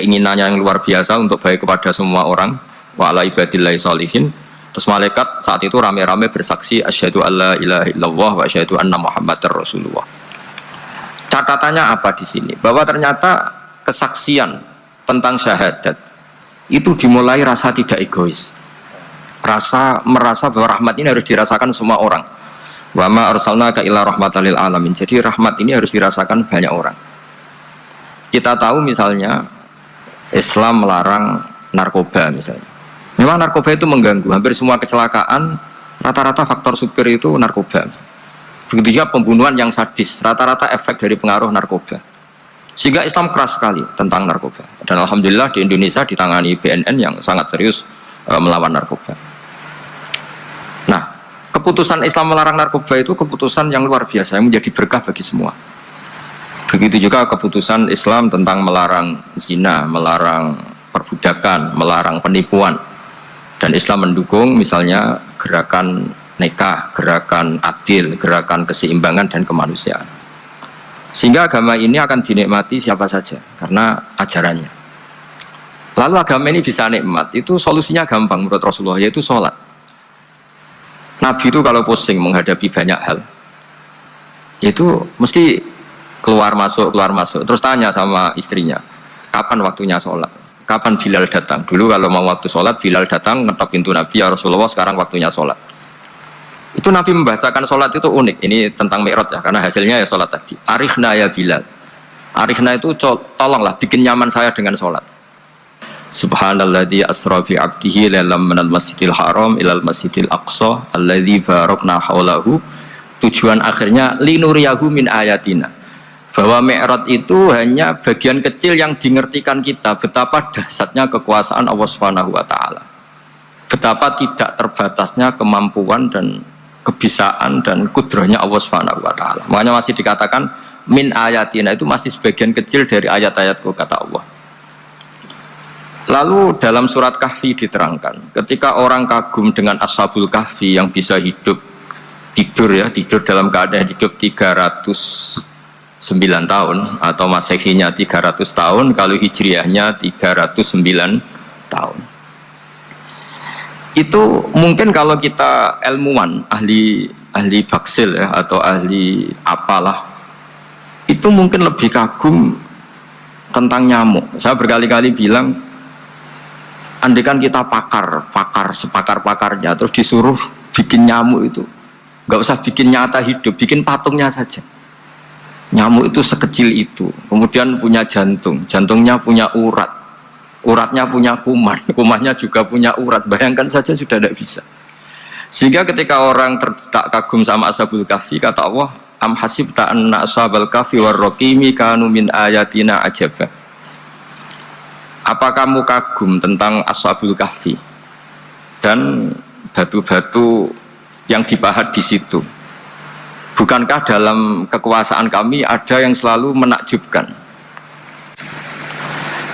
keinginannya yang luar biasa untuk baik kepada semua orang, wa ala ibadillahi sholihin. Terus malaikat saat itu rame-rame bersaksi asyhadu alla ilaha illallah wa asyhadu anna muhammadar rasulullah. Catatannya apa di sini? Bahwa ternyata kesaksian tentang syahadat itu dimulai rasa tidak egois. Merasa bahwa rahmat ini harus dirasakan semua orang. Wa ma arsalnaka illa rahmatan lil alamin. Jadi rahmat ini harus dirasakan banyak orang. Kita tahu misalnya Islam melarang narkoba misalnya. Memang narkoba itu mengganggu. Hampir semua kecelakaan rata-rata faktor supir itu narkoba. Begitu juga pembunuhan yang sadis, rata-rata efek dari pengaruh narkoba. Sehingga Islam keras sekali tentang narkoba. Dan alhamdulillah di Indonesia ditangani BNN yang sangat serius melawan narkoba. Nah, keputusan Islam melarang narkoba itu keputusan yang luar biasa yang menjadi berkah bagi semua. Begitu juga keputusan Islam tentang melarang zina, melarang perbudakan, melarang penipuan. Dan Islam mendukung misalnya gerakan nikah, gerakan adil, gerakan keseimbangan dan kemanusiaan. Sehingga agama ini akan dinikmati siapa saja karena ajarannya. Lalu agama ini bisa nikmat, itu solusinya gampang menurut Rasulullah, yaitu sholat. Nabi itu kalau pusing menghadapi banyak hal, itu mesti keluar masuk, terus tanya sama istrinya, kapan waktunya sholat, kapan Bilal datang. Dulu kalau mau waktu sholat, Bilal datang ngetok pintu Nabi, ya Rasulullah sekarang waktunya sholat. Itu Nabi membahasakan sholat itu unik. Ini tentang Mi'raj ya, karena hasilnya ya sholat tadi. Arikhna ya Bilal. Arikhna itu tolonglah bikin nyaman saya dengan sholat. Subhanalladzi asra bi 'abdihi lailam minal masjidil haram ilal masjidil aqsa alladzi barakna haulahu. Tujuan akhirnya linuriyahu min ayatina. Bahwa Mi'raj itu hanya bagian kecil yang dingertikan kita betapa dahsyatnya kekuasaan Allah Subhanahu wa taala. Betapa tidak terbatasnya kemampuan dan kebisaan dan kudrahnya Allah Subhanahu wa taala. Makanya masih dikatakan min ayatina, itu masih sebagian kecil dari ayat-ayatku kata Allah. Lalu dalam surat Kahfi diterangkan, ketika orang kagum dengan Ashabul Kahfi yang bisa tidur dalam keadaan hidup 309 tahun atau Masehinya 300 tahun, kalau Hijriahnya 309 tahun. Itu mungkin kalau kita ilmuwan, ahli baksil ya, atau ahli apalah, itu mungkin lebih kagum tentang nyamuk. Saya berkali-kali bilang, andaikan kita sepakar-pakarnya, terus disuruh bikin nyamuk itu, nggak usah bikin nyata hidup, bikin patungnya saja. Nyamuk itu sekecil itu, kemudian punya jantung, jantungnya punya urat, uratnya punya kuman, kumannya juga punya urat. Bayangkan saja sudah tidak bisa. Sehingga ketika orang tak kagum sama Ashabul Kahfi, kata Allah, am hasibta anna ashabal kahfi warraqimi kanu min ayatina ajaba. Apa kamu kagum tentang Ashabul Kahfi dan batu-batu yang dipahat di situ? Bukankah dalam kekuasaan kami ada yang selalu menakjubkan?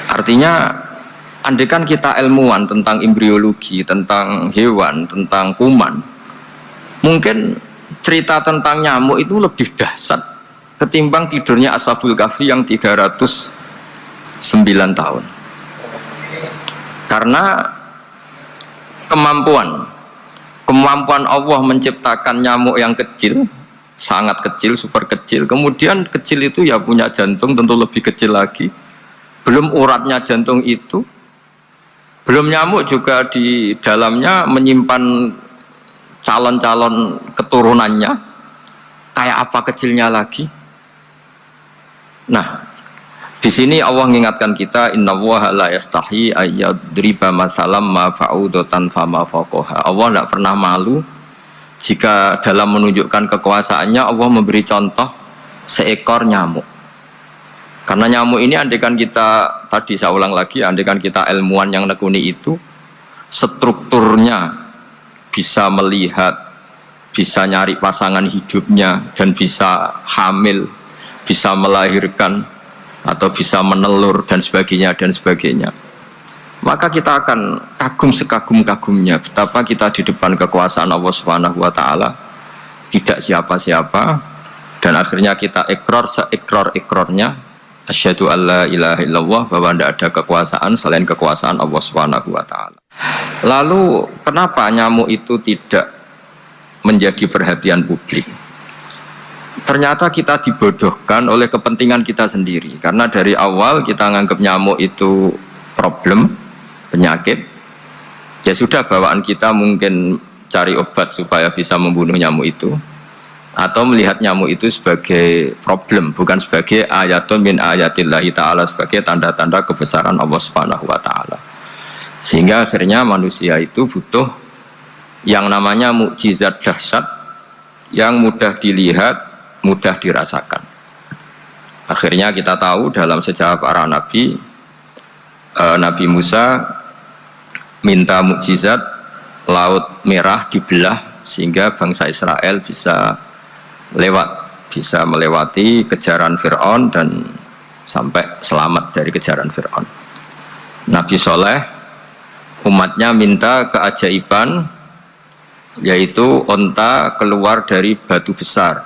Artinya, andaikan kita ilmuwan tentang embriologi, tentang hewan, tentang kuman, mungkin cerita tentang nyamuk itu lebih dahsyat ketimbang tidurnya Ashabul Kahfi yang 309 tahun. Karena kemampuan Allah menciptakan nyamuk yang kecil, sangat kecil, super kecil, kemudian kecil itu ya punya jantung tentu lebih kecil lagi, belum uratnya jantung itu, belum nyamuk juga di dalamnya menyimpan calon-calon keturunannya, kayak apa kecilnya lagi. Nah, di sini Allah mengingatkan kita, innallaha la yastahi ayyadriba mathalam ma ba'udatan fama fawqaha. Allah tidak pernah malu jika dalam menunjukkan kekuasaannya Allah memberi contoh seekor nyamuk. Karena nyamuk ini andaikan kita, tadi saya ulang lagi, andaikan kita ilmuwan yang nekuni itu, strukturnya bisa melihat, bisa nyari pasangan hidupnya, dan bisa hamil, bisa melahirkan, atau bisa menelur, dan sebagainya, maka kita akan kagum sekagum-kagumnya betapa kita di depan kekuasaan Allah Subhanahu wa taala tidak siapa-siapa, dan akhirnya kita ikrar seikrar-ikrarnya asyhadu alla ilaha illallah, bahwa tidak ada kekuasaan selain kekuasaan Allah Subhanahu wa taala. Lalu kenapa nyamuk itu tidak menjadi perhatian publik? Ternyata kita dibodohkan oleh kepentingan kita sendiri, karena dari awal kita menganggap nyamuk itu problem, penyakit. Ya sudah, bawaan kita mungkin cari obat supaya bisa membunuh nyamuk itu, atau melihat nyamuk itu sebagai problem, bukan sebagai ayatun min ayatillahi ta'ala, sebagai tanda-tanda kebesaran Allah Subhanahu wa ta'ala. Sehingga akhirnya manusia itu butuh yang namanya mukjizat dahsyat yang mudah dilihat, mudah dirasakan. Akhirnya kita tahu dalam sejarah para nabi, Nabi Musa minta mukjizat laut merah dibelah sehingga bangsa Israel bisa melewati kejaran Fir'aun dan sampai selamat dari kejaran Fir'aun. Nabi Soleh umatnya minta keajaiban, yaitu onta keluar dari batu besar,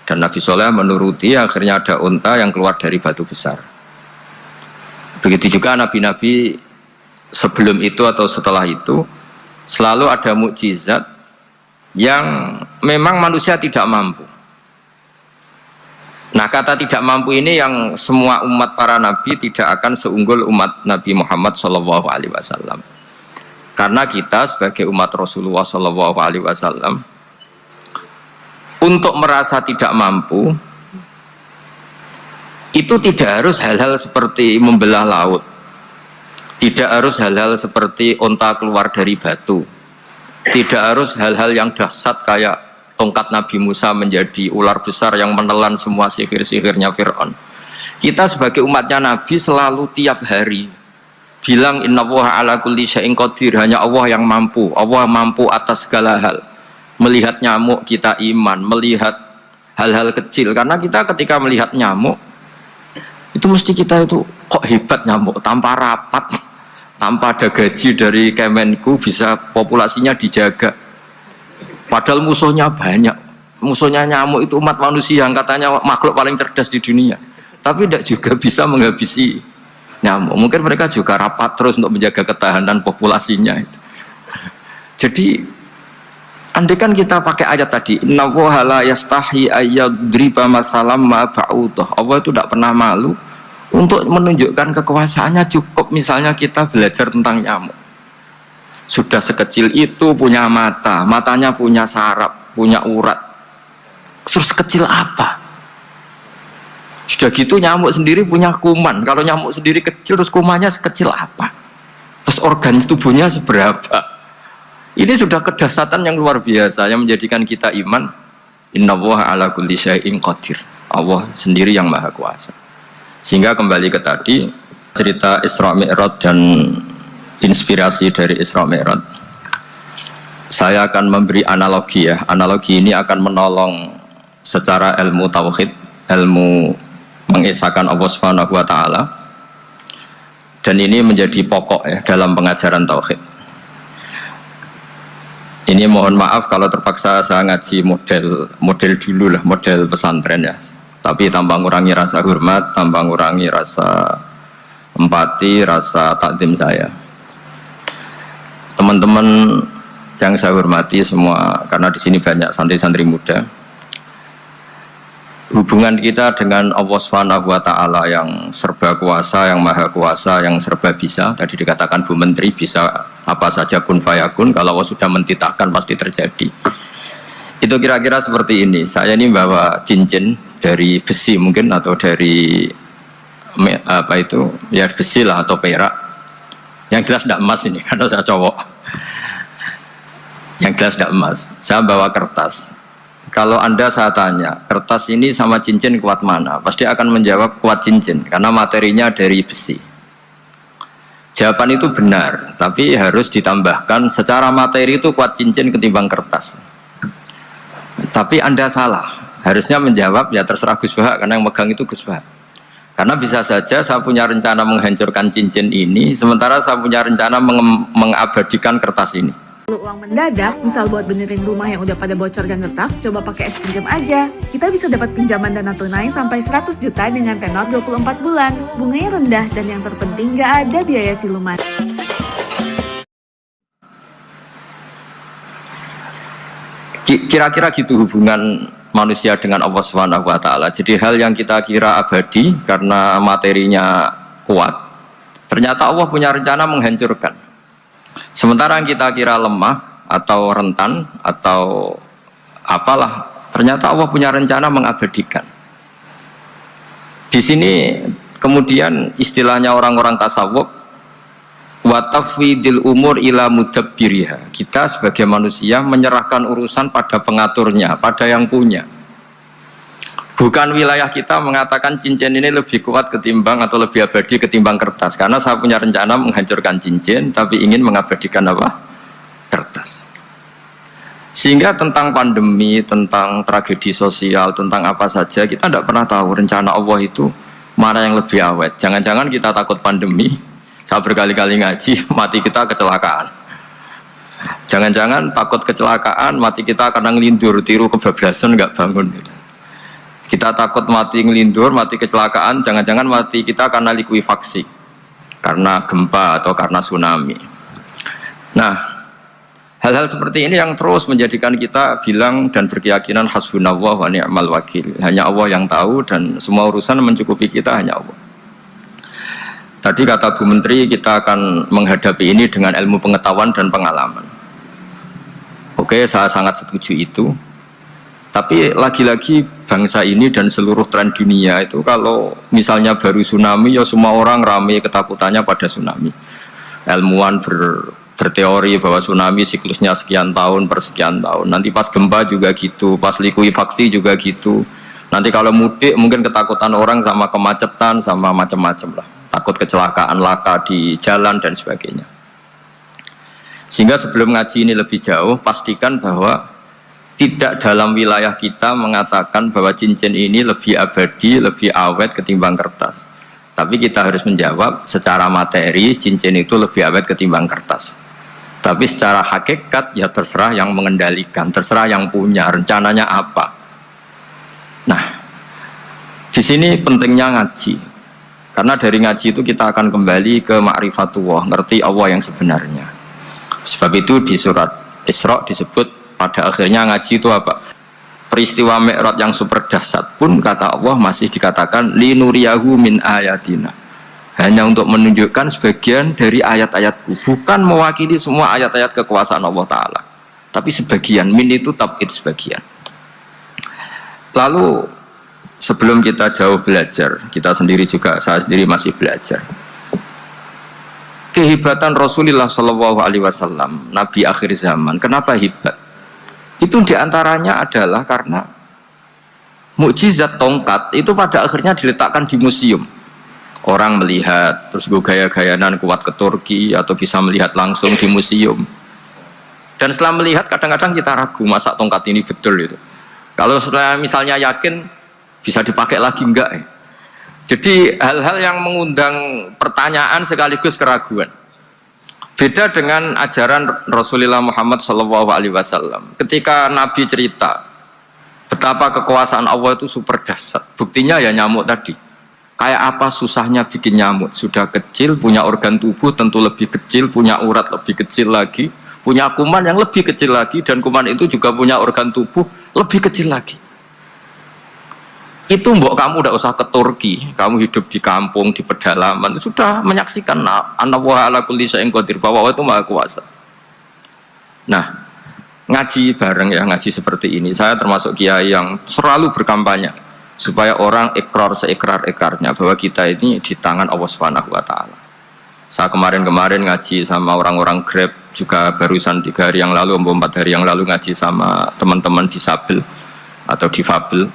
dan Nabi Soleh menuruti, akhirnya ada onta yang keluar dari batu besar. Begitu juga nabi-nabi sebelum itu atau setelah itu selalu ada mukjizat yang memang manusia tidak mampu. Nah, kata tidak mampu ini yang semua umat para nabi tidak akan seunggul umat Nabi Muhammad SAW. Karena kita sebagai umat Rasulullah SAW untuk merasa tidak mampu itu tidak harus hal-hal seperti membelah laut, tidak harus hal-hal seperti onta keluar dari batu, tidak harus hal-hal yang dahsyat kayak tongkat Nabi Musa menjadi ular besar yang menelan semua sihir-sihirnya Fir'aun. Kita sebagai umatnya Nabi selalu tiap hari bilang innallaha ala kulli syai'in qadir, hanya Allah yang mampu, Allah mampu atas segala hal. Melihat nyamuk kita iman, melihat hal-hal kecil, karena kita ketika melihat nyamuk itu mesti kita itu kok hebat nyamuk, tanpa rapat, tanpa ada gaji dari Kemenku bisa populasinya dijaga, padahal musuhnya banyak. Musuhnya nyamuk itu umat manusia yang katanya makhluk paling cerdas di dunia, tapi tidak juga bisa menghabisi nyamuk. Mungkin mereka juga rapat terus untuk menjaga ketahanan populasinya itu. Jadi andai kan kita pakai ayat tadi, innallaha la yastahi ayyadriba masalam ma ba'udah, Allah itu tidak pernah malu untuk menunjukkan kekuasaannya. Cukup misalnya kita belajar tentang nyamuk, sudah sekecil itu punya mata, matanya punya saraf, punya urat, terus kecil apa? Sudah gitu nyamuk sendiri punya kuman, kalau nyamuk sendiri kecil terus kumannya sekecil apa? Terus organ tubuhnya seberapa? Ini sudah kedahsyatan yang luar biasa yang menjadikan kita iman. Innallaha ala kulli syai'in qadir, Allah sendiri yang maha kuasa. Sehingga kembali ke tadi cerita Isra Mi'raj dan inspirasi dari Isra Mi'raj, saya akan memberi analogi ya. Analogi ini akan menolong secara ilmu tauhid, ilmu mengesahkan Allah Subhanahu wa taala, dan ini menjadi pokok ya dalam pengajaran tauhid. Ini mohon maaf kalau terpaksa saya ngaji model dulu lah, model pesantren ya, tapi tanpa ngurangi rasa hormat, tanpa ngurangi rasa empati, rasa takdim saya. Teman-teman yang saya hormati semua, karena di sini banyak santri-santri muda, hubungan kita dengan Allah Subhanahu wa taala yang serba kuasa, yang maha kuasa, yang serba bisa. Tadi dikatakan Bu Menteri bisa apa saja kun fayakun, kalau Allah sudah mentitahkan pasti terjadi. Itu kira-kira seperti ini. Saya ini bawa cincin dari besi mungkin, atau dari apa itu ya, besi lah atau perak. Yang jelas tidak emas ini karena saya cowok. Yang jelas tidak emas. Saya bawa kertas. Kalau Anda saya tanya, kertas ini sama cincin kuat mana? Pasti akan menjawab kuat cincin, karena materinya dari besi. Jawaban itu benar, tapi harus ditambahkan secara materi itu kuat cincin ketimbang kertas. Tapi Anda salah, harusnya menjawab ya terserah Gus Bahak, karena yang megang itu Gus Bahak. Karena bisa saja saya punya rencana menghancurkan cincin ini, sementara saya punya rencana mengabadikan kertas ini. Perlu uang mendadak, misal buat benerin rumah yang udah pada bocor dan retak, coba pakai es pinjam aja. Kita bisa dapat pinjaman dana tunai sampai 100 juta dengan tenor 24 bulan. Bunganya rendah dan yang terpenting nggak ada biaya siluman. Kira-kira gitu hubungan manusia dengan Allah Subhanahu wa taala. Jadi hal yang kita kira abadi karena materinya kuat, ternyata Allah punya rencana menghancurkan. Sementara yang kita kira lemah atau rentan atau apalah, ternyata Allah punya rencana mengabadikan. Di sini kemudian istilahnya orang-orang tasawuf, wa tafwidil umur ila mudabbiriha. Kita sebagai manusia menyerahkan urusan pada pengaturnya, pada yang punya. Bukan wilayah kita mengatakan cincin ini lebih kuat ketimbang atau lebih abadi ketimbang kertas, karena saya punya rencana menghancurkan cincin tapi ingin mengabadikan apa? Kertas. Sehingga tentang pandemi, tentang tragedi sosial, tentang apa saja kita tidak pernah tahu rencana Allah itu mana yang lebih awet. Jangan-jangan kita takut pandemi, saya berkali-kali ngaji, mati kita kecelakaan. Jangan-jangan takut kecelakaan, mati kita karena ngelindur, tiru kebablasan, nggak bangun. Kita takut mati ngelindur, mati kecelakaan, jangan-jangan mati kita karena likuifaksi, karena gempa atau karena tsunami. Nah, hal-hal seperti ini yang terus menjadikan kita bilang dan berkeyakinan hasbunallah wa ni'mal wakil. Hanya Allah yang tahu dan semua urusan mencukupi kita hanya Allah. Tadi kata Bu Menteri, kita akan menghadapi ini dengan ilmu pengetahuan dan pengalaman. Oke, saya sangat setuju itu. Tapi lagi-lagi bangsa ini dan seluruh tren dunia itu kalau misalnya baru tsunami, ya semua orang ramai ketakutannya pada tsunami. Ilmuwan berteori bahwa tsunami siklusnya sekian tahun per sekian tahun. Nanti pas gempa juga gitu, pas likuifaksi juga gitu. Nanti kalau mudik mungkin ketakutan orang sama kemacetan, sama macam-macam lah. Takut kecelakaan laka di jalan dan sebagainya. Sehingga sebelum ngaji ini lebih jauh, pastikan bahwa tidak dalam wilayah kita mengatakan bahwa cincin ini lebih abadi, lebih awet ketimbang kertas. Tapi kita harus menjawab secara materi cincin itu lebih awet ketimbang kertas. Tapi secara hakikat ya terserah yang mengendalikan, terserah yang punya, rencananya apa. Nah, di sini pentingnya ngaji. Karena dari ngaji itu kita akan kembali ke ma'rifatullah, ngerti Allah yang sebenarnya. Sebab itu di surat Isra disebut pada akhirnya ngaji itu apa? Peristiwa Mi'raj yang super dahsyat pun kata Allah masih dikatakan linuriyahu min ayatina. Hanya untuk menunjukkan sebagian dari ayat-ayatku, bukan mewakili semua ayat-ayat kekuasaan Allah Ta'ala. Tapi sebagian, min itu tab'id sebagian. Lalu sebelum kita jauh belajar, kita sendiri juga, saya sendiri masih belajar. Kehebatan Rasulullah SAW, Nabi akhir zaman, kenapa hebat? Itu diantaranya adalah karena mukjizat tongkat itu pada akhirnya diletakkan di museum. Orang melihat, terus gaya-gayanan kuat ke Turki, atau bisa melihat langsung di museum. Dan setelah melihat, kadang-kadang kita ragu, masa tongkat ini betul itu. Kalau setelah misalnya yakin, bisa dipakai lagi enggak ya? Jadi hal-hal yang mengundang pertanyaan sekaligus keraguan. Beda dengan ajaran Rasulullah Muhammad SAW. Ketika Nabi cerita betapa kekuasaan Allah itu super dahsyat, buktinya ya nyamuk tadi. Kayak apa susahnya bikin nyamuk? Sudah kecil, punya organ tubuh tentu lebih kecil, punya urat lebih kecil lagi, punya kuman yang lebih kecil lagi, dan kuman itu juga punya organ tubuh lebih kecil lagi. Itu mbok kamu udah usah ke Turki, kamu hidup di kampung, di pedalaman, sudah menyaksikan anallaha ala kulli syai'in qadir, bahwa Allah itu maha kuasa. Nah, ngaji bareng ya, ngaji seperti ini, saya termasuk kiai yang selalu berkampanye supaya orang ikrar seikrar-ikrarnya bahwa kita ini di tangan Allah Subhanahu wa taala. Saya kemarin-kemarin ngaji sama orang-orang Grab, juga barusan 3 hari yang lalu, 4 hari yang lalu ngaji sama teman-teman disabel atau difabel.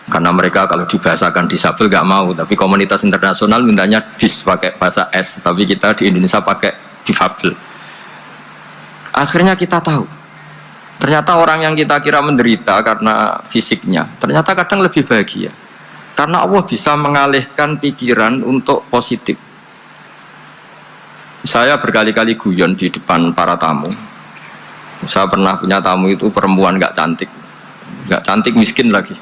Karena mereka kalau dibahasakan disabel nggak mau, tapi komunitas internasional mintanya dis pakai bahasa S, tapi kita di Indonesia pakai difabel. Akhirnya kita tahu, ternyata orang yang kita kira menderita karena fisiknya, ternyata kadang lebih bahagia. Karena Allah bisa mengalihkan pikiran untuk positif. Saya berkali-kali guyon di depan para tamu. Saya pernah punya tamu itu perempuan nggak cantik miskin lagi.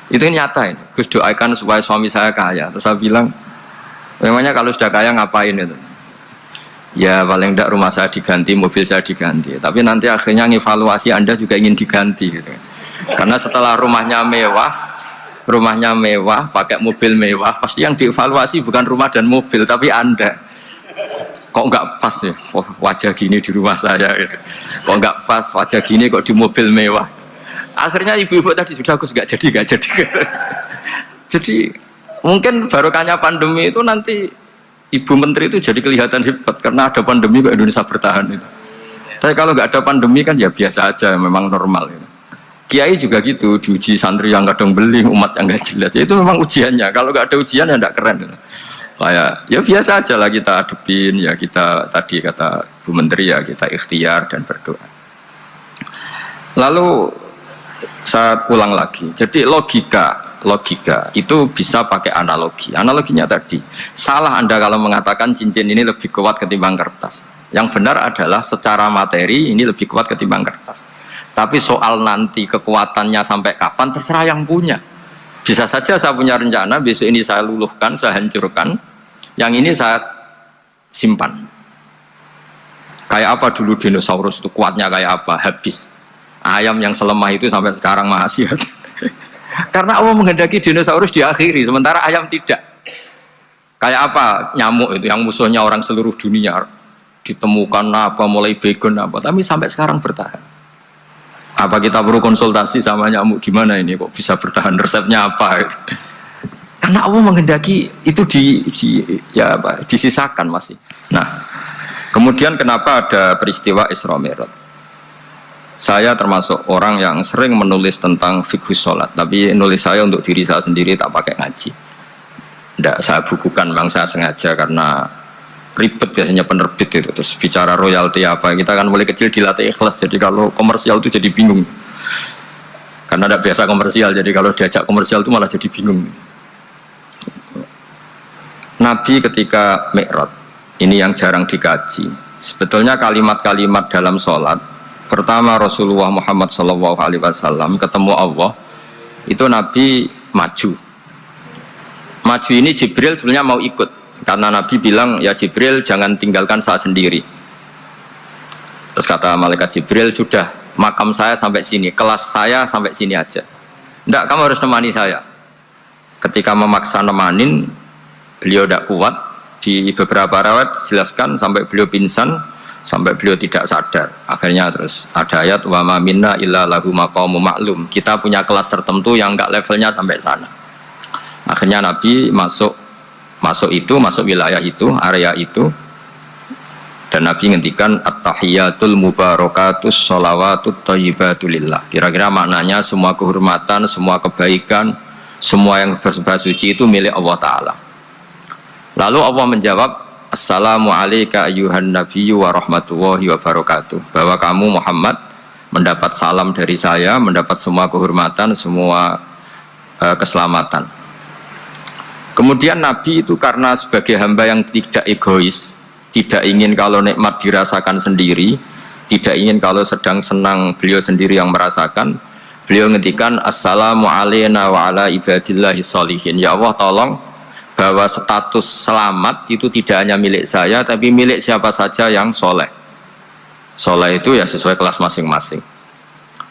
Itu nyata ini. Gus doakan supaya suami saya kaya. Terus saya bilang, memangnya kalau sudah kaya ngapain itu? Ya paling tidak rumah saya diganti, mobil saya diganti. Tapi nanti akhirnya ngevaluasi Anda juga ingin diganti. Gitu. Karena setelah rumahnya mewah, pakai mobil mewah, pasti yang dievaluasi bukan rumah dan mobil, tapi Anda. Kok nggak pas ya wajah gini di rumah saya gitu. Kok nggak pas wajah gini kok di mobil mewah. Akhirnya ibu-ibu tadi sudah aku nggak jadi gitu. Jadi mungkin barokahnya pandemi itu nanti ibu menteri itu jadi kelihatan hebat karena ada pandemi kok Indonesia bertahan itu. Tapi kalau nggak ada pandemi kan ya biasa aja, memang normal gitu. Kiai juga gitu, diuji santri yang kadang beling, umat yang nggak jelas. Itu memang ujiannya. Kalau nggak ada ujian ya nggak keren gitu. Kayak ya biasa aja lah kita hadepin, ya kita tadi kata Bu Menteri ya kita ikhtiar dan berdoa. Lalu saya ulang lagi, jadi logika itu bisa pakai analogi. Analoginya tadi, salah Anda kalau mengatakan cincin ini lebih kuat ketimbang kertas. Yang benar adalah secara materi ini lebih kuat ketimbang kertas. Tapi soal nanti kekuatannya sampai kapan terserah yang punya. Bisa saja saya punya rencana, besok ini saya luluhkan, saya hancurkan, yang ini saya simpan. Kayak apa dulu dinosaurus itu kuatnya kayak apa? Habis. Ayam yang selemah itu sampai sekarang masih ada. Karena Allah menghendaki dinosaurus diakhiri, sementara ayam tidak. Kayak apa nyamuk itu yang musuhnya orang seluruh dunia, ditemukan apa, mulai begon apa, tapi sampai sekarang bertahan. Apa kita perlu konsultasi sama nyamuk gimana ini kok bisa bertahan, resepnya apa gitu. Karena Allah menghendaki itu disisakan masih. Nah, kemudian kenapa ada peristiwa Isra Mi'raj? Saya termasuk orang yang sering menulis tentang fikih sholat, tapi nulis saya untuk diri saya sendiri, tak pakai ngaji. Tidak saya bukukan, memang saya sengaja karena ribet biasanya penerbit itu, terus bicara royalti apa, kita kan mulai kecil dilatih ikhlas, jadi kalau komersial itu jadi bingung karena tidak biasa komersial, jadi kalau diajak komersial itu malah jadi bingung. Nabi ketika Mi'raj ini yang jarang dikaji, sebetulnya kalimat-kalimat dalam sholat pertama Rasulullah Muhammad SAW ketemu Allah itu Nabi maju ini Jibril sebenarnya mau ikut karena Nabi bilang, ya Jibril jangan tinggalkan saya sendiri. Terus kata malaikat Jibril, sudah makam saya sampai sini, kelas saya sampai sini aja. Enggak, kamu harus nemani saya. Ketika memaksa nemanin, beliau tidak kuat. Di beberapa riwayat dijelaskan sampai beliau pingsan, sampai beliau tidak sadar. Akhirnya terus ada ayat, wa ma minna illa lahu maqamun ma'lum. Kita punya kelas tertentu yang enggak levelnya sampai sana. Akhirnya Nabi masuk wilayah itu, area itu, dan Nabi ngendikan at-tahiyatul mubarakatus sholawatut thayyibatulillah. Kira-kira maknanya semua kehormatan, semua kebaikan, semua yang bersembah suci itu milik Allah Ta'ala. Lalu Allah menjawab, assalamu alayka ayyuhan nabiyyu wa rahmatullahi wa barakatuh, bahwa kamu Muhammad mendapat salam dari saya, mendapat semua kehormatan, semua keselamatan. Kemudian Nabi itu karena sebagai hamba yang tidak egois, tidak ingin kalau nikmat dirasakan sendiri, tidak ingin kalau sedang senang beliau sendiri yang merasakan, beliau ngendikan assalamu alayna wa ala ibadillahi sholihin. Ya Allah, tolong bahwa status selamat itu tidak hanya milik saya, tapi milik siapa saja yang soleh. Soleh itu ya sesuai kelas masing-masing.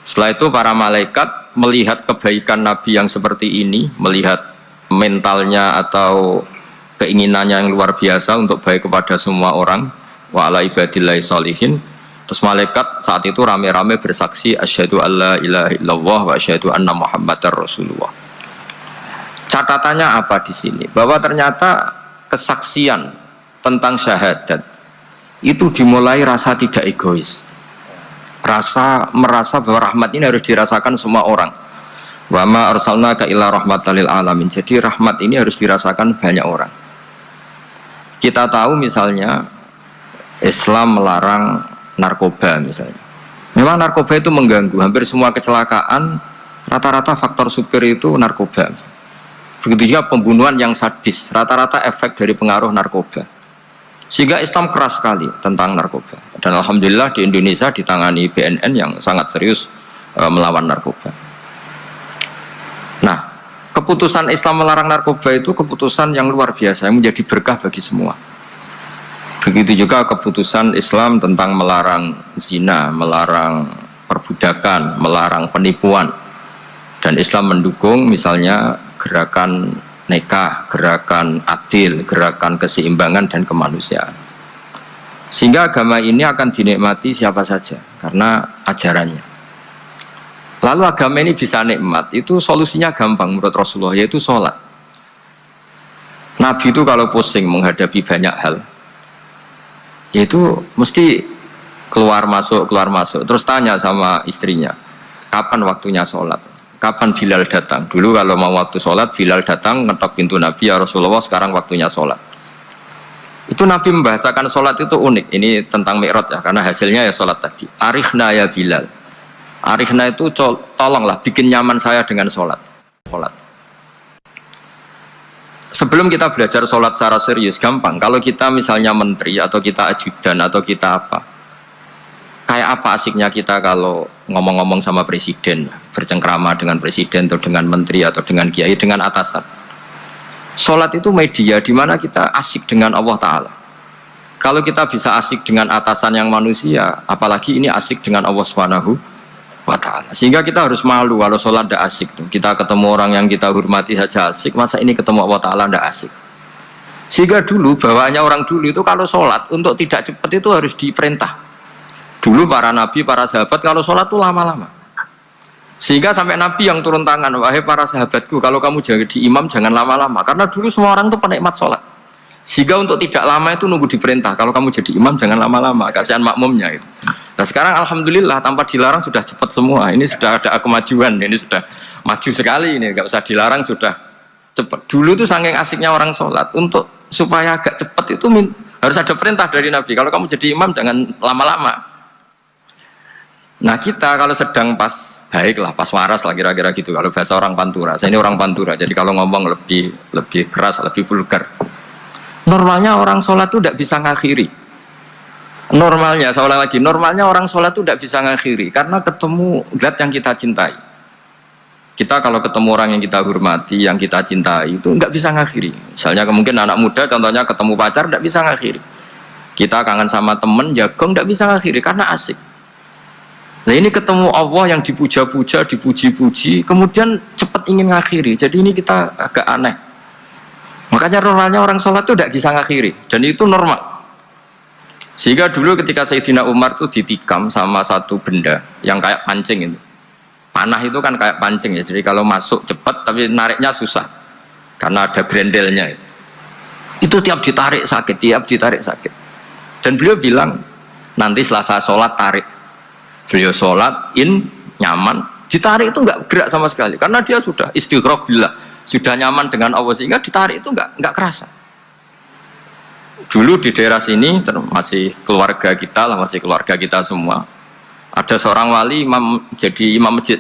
Setelah itu para malaikat melihat kebaikan Nabi yang seperti ini, melihat mentalnya atau keinginannya yang luar biasa untuk baik kepada semua orang, wa ala ibadillahi sholihin. Terus malaikat saat itu rame-rame bersaksi asyhadu alla ilaha illallah wa asyhadu anna muhammadar rasulullah. Catatannya apa di sini? Bahwa ternyata kesaksian tentang syahadat itu dimulai rasa tidak egois, merasa bahwa rahmat ini harus dirasakan semua orang. Wa ma arsalnaka illa rahmatan lil alamin. Jadi rahmat ini harus dirasakan banyak orang. Kita tahu misalnya Islam melarang narkoba misalnya. Memang narkoba itu mengganggu, hampir semua kecelakaan rata-rata faktor supir itu narkoba. Begitu juga pembunuhan yang sadis, rata-rata efek dari pengaruh narkoba. Sehingga Islam keras sekali tentang narkoba. Dan alhamdulillah di Indonesia ditangani BNN yang sangat serius melawan narkoba. Nah, keputusan Islam melarang narkoba itu keputusan yang luar biasa yang menjadi berkah bagi semua. Begitu juga keputusan Islam tentang melarang zina, melarang perbudakan, melarang penipuan. Dan Islam mendukung misalnya gerakan nikah, gerakan adil, gerakan keseimbangan dan kemanusiaan. Sehingga agama ini akan dinikmati siapa saja karena ajarannya. Lalu agama ini bisa nikmat, itu solusinya gampang menurut Rasulullah, yaitu sholat. Nabi itu kalau pusing menghadapi banyak hal, yaitu mesti keluar masuk, terus tanya sama istrinya, kapan waktunya sholat? Kapan Bilal datang? Dulu kalau mau waktu sholat, Bilal datang ngetok pintu Nabi, ya Rasulullah sekarang waktunya sholat. Itu Nabi membahasakan sholat itu unik. Ini tentang Mi'raj ya, karena hasilnya ya sholat tadi. Arihna ya Bilal. Arihna itu tolonglah bikin nyaman saya dengan sholat. Sebelum kita belajar sholat secara serius, gampang. Kalau kita misalnya menteri atau kita ajudan atau kita apa, kayak apa asiknya kita kalau ngomong-ngomong sama presiden, bercengkrama dengan presiden atau dengan menteri atau dengan kiai, dengan atasan. Sholat itu media di mana kita asik dengan Allah Ta'ala. Kalau kita bisa asik dengan atasan yang manusia, apalagi ini asik dengan Allah Subhanahu wa Ta'ala. Sehingga kita harus malu kalau sholat tidak asik. Kita ketemu orang yang kita hormati saja asik, masa ini ketemu Allah Ta'ala tidak asik. Sehingga dulu, bawaannya orang dulu itu kalau sholat, untuk tidak cepat itu harus diperintah. Dulu para nabi, para sahabat kalau sholat itu lama-lama. Sehingga sampai nabi yang turun tangan, wahai para sahabatku, kalau kamu jadi imam jangan lama-lama. Karena dulu semua orang itu penikmat sholat. Sehingga untuk tidak lama itu nunggu diperintah. Kalau kamu jadi imam jangan lama-lama, kasihan makmumnya itu. Nah sekarang alhamdulillah tanpa dilarang sudah cepat semua. Ini sudah ada kemajuan, ini sudah maju sekali ini. Gak usah dilarang sudah cepat. Dulu itu saking asiknya orang sholat, untuk supaya agak cepat itu harus ada perintah dari Nabi. Kalau kamu jadi imam jangan lama-lama. Nah kita kalau sedang pas baiklah, pas waras lah kira-kira gitu. Kalau bahasa orang Pantura, saya ini orang Pantura, jadi kalau ngomong lebih keras, lebih vulgar. Normalnya orang sholat itu tidak bisa ngakhiri. Normalnya, saya ulang lagi, normalnya orang sholat itu tidak bisa ngakhiri karena ketemu zat yang kita cintai. Kita kalau ketemu orang yang kita hormati, yang kita cintai itu nggak bisa ngakhiri. Misalnya mungkin anak muda, contohnya ketemu pacar nggak bisa ngakhiri. Kita kangen sama temen, jagung nggak bisa ngakhiri karena asik. Nah ini ketemu Allah yang dipuja-puja, dipuji-puji, kemudian cepat ingin ngakhiri. Jadi ini kita agak aneh. Makanya normalnya orang sholat itu tidak bisa ngakhiri, dan itu normal. Sehingga dulu ketika Sayyidina Umar itu ditikam sama satu benda yang kayak pancing itu. Panah itu kan kayak pancing ya, jadi kalau masuk cepat tapi nariknya susah karena ada grendelnya. Itu tiap ditarik sakit, Dan beliau bilang, nanti setelah saya sholat tarik. Beliau sholat nyaman, ditarik itu nggak gerak sama sekali karena dia sudah istighraq billah, sudah nyaman dengan Allah, sehingga ditarik itu nggak kerasa. Dulu di daerah sini masih keluarga kita lah, masih keluarga kita semua, ada seorang wali jadi imam masjid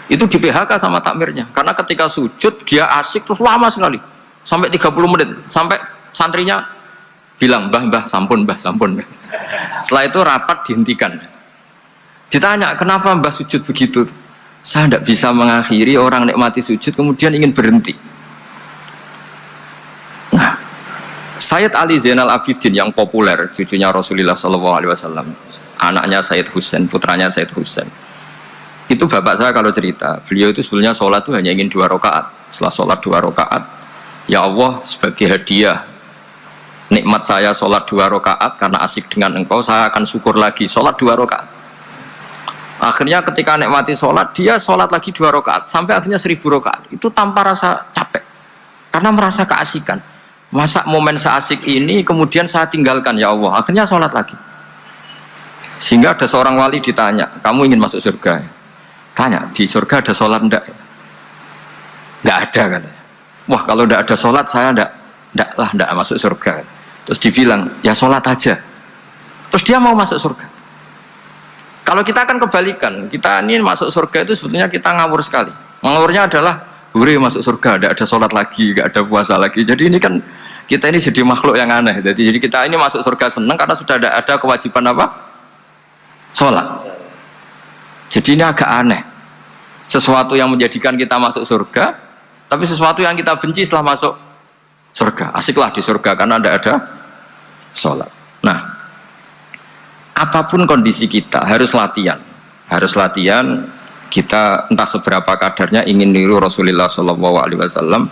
itu di PHK sama takmirnya karena ketika sujud dia asik terus lama sekali sampai 30 menit, sampai santrinya bilang mbah sampun. Setelah itu rapat dihentikan. Ditanya, kenapa mbah sujud begitu? Saya tidak bisa mengakhiri orang nikmati sujud kemudian ingin berhenti. Nah, Sayyid Ali Zainal Abidin yang populer, cucunya Rasulullah SAW, anaknya Sayyid Husain, putranya Sayyid Husain. Itu bapak saya kalau cerita, beliau itu sebetulnya sholat itu hanya ingin 2 rakaat. Setelah sholat 2 rakaat, ya Allah sebagai hadiah nikmat saya sholat 2 rakaat karena asik dengan engkau, saya akan syukur lagi sholat 2 rakaat. Akhirnya ketika nikmati sholat, dia sholat lagi 2 rakaat sampai akhirnya 1000 rakaat. Itu tanpa rasa capek, karena merasa keasikan. Masa momen seasik ini kemudian saya tinggalkan, ya Allah. Akhirnya sholat lagi. Sehingga ada seorang wali ditanya, kamu ingin masuk surga? Tanya, di surga ada sholat enggak? Enggak ada katanya. Wah kalau enggak ada sholat saya enggak masuk surga. Terus dibilang, ya sholat aja. Terus dia mau masuk surga. Kalau kita akan kebalikan, kita ini masuk surga itu sebetulnya kita ngawur sekali. Ngawurnya adalah, masuk surga, tidak ada sholat lagi, tidak ada puasa lagi. Jadi ini kan Kita ini jadi makhluk yang aneh. Jadi kita ini masuk surga senang karena sudah ada kewajiban apa? Sholat. Jadi ini agak aneh. Sesuatu yang menjadikan kita masuk surga, tapi sesuatu yang kita benci setelah masuk surga. Asiklah di surga karena ada sholat. Nah, apapun kondisi kita harus latihan. Harus latihan. Kita entah seberapa kadarnya ingin niru Rasulullah SAW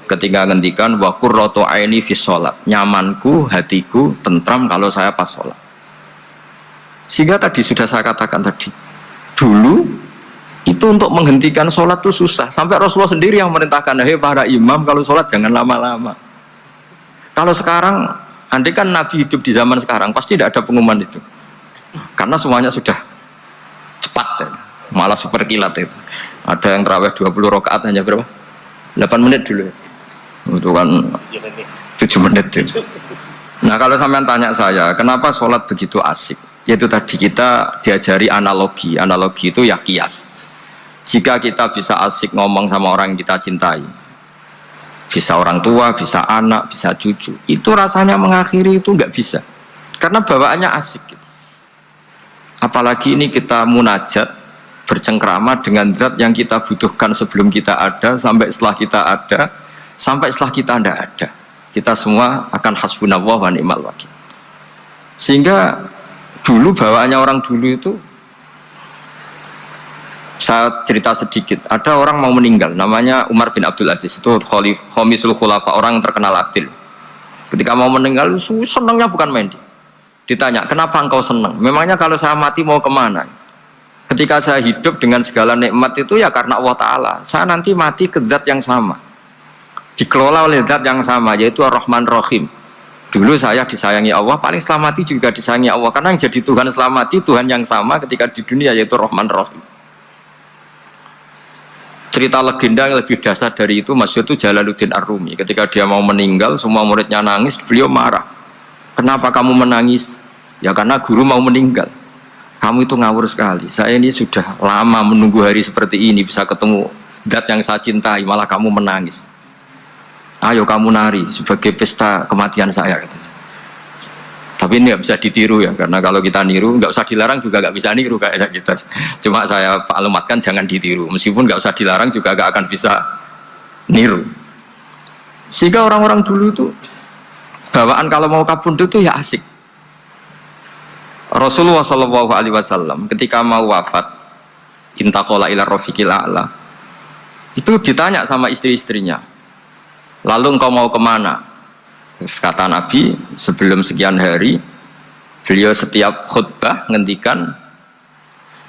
ketika ngendikan wa qurratu aini fi sholat. Nyamanku, hatiku tentram kalau saya pas sholat. Sehingga tadi sudah saya katakan tadi, dulu itu untuk menghentikan sholat itu susah. Sampai Rasulullah sendiri yang merintahkan, hei para imam kalau sholat jangan lama-lama. Kalau sekarang, andai kan Nabi hidup di zaman sekarang, pasti tidak ada pengumuman itu. Karena semuanya sudah cepat ya. Malah super kilat itu. Ada yang terawih 20 rakaat hanya berapa? 8 menit dulu. Itu kan 7 menit itu. Nah kalau sampean tanya saya, kenapa sholat begitu asik? Yaitu tadi kita diajari analogi. Analogi itu ya kias. Jika kita bisa asik ngomong sama orang yang kita cintai, bisa orang tua, bisa anak, bisa cucu, itu rasanya mengakhiri itu nggak bisa. Karena bawaannya asik gitu. Apalagi ini kita munajat, bercengkrama dengan zat yang kita butuhkan sebelum kita ada, sampai setelah kita ada, sampai setelah kita tidak ada. Kita semua akan hasbunallah wa ni'mal wakil. Sehingga dulu bawaannya orang dulu itu, saya cerita sedikit, ada orang mau meninggal, namanya Umar bin Abdul Aziz, itu Khomisul Khulafa, orang yang terkenal adil. Ketika mau meninggal, senangnya bukan main. Ditanya, kenapa engkau senang? Memangnya kalau saya mati mau kemana? Ketika saya hidup dengan segala nikmat itu ya karena Allah Ta'ala. Saya nanti mati ke zat yang sama, dikelola oleh zat yang sama, yaitu Ar-Rahman Rahim. Dulu saya disayangi Allah, paling setelah mati juga disayangi Allah. Karena yang jadi Tuhan setelah mati, Tuhan yang sama ketika di dunia, yaitu Rahman Rahim. Cerita legenda yang lebih dasar dari itu, masyhur itu Jalaluddin Ar-Rumi. Ketika dia mau meninggal, semua muridnya nangis, beliau marah. Kenapa kamu menangis? Ya karena guru mau meninggal. Kamu itu ngawur sekali. Saya ini sudah lama menunggu hari seperti ini, bisa ketemu zat yang saya cintai, malah kamu menangis. Ayo kamu nari sebagai pesta kematian saya. Tapi ini nggak bisa ditiru ya, karena kalau kita niru, nggak usah dilarang juga nggak bisa niru kayak gitu. Cuma saya maklumatkan jangan ditiru. Meskipun nggak usah dilarang juga nggak akan bisa niru. Sehingga orang-orang dulu itu bawaan kalau mau kabundut itu ya asik. Rasulullah SAW ketika mau wafat, intaqala ila rafiqil a'la, itu ditanya sama istri-istrinya, lalu engkau mau kemana? Kata Nabi, sebelum sekian hari beliau setiap khutbah ngendikan,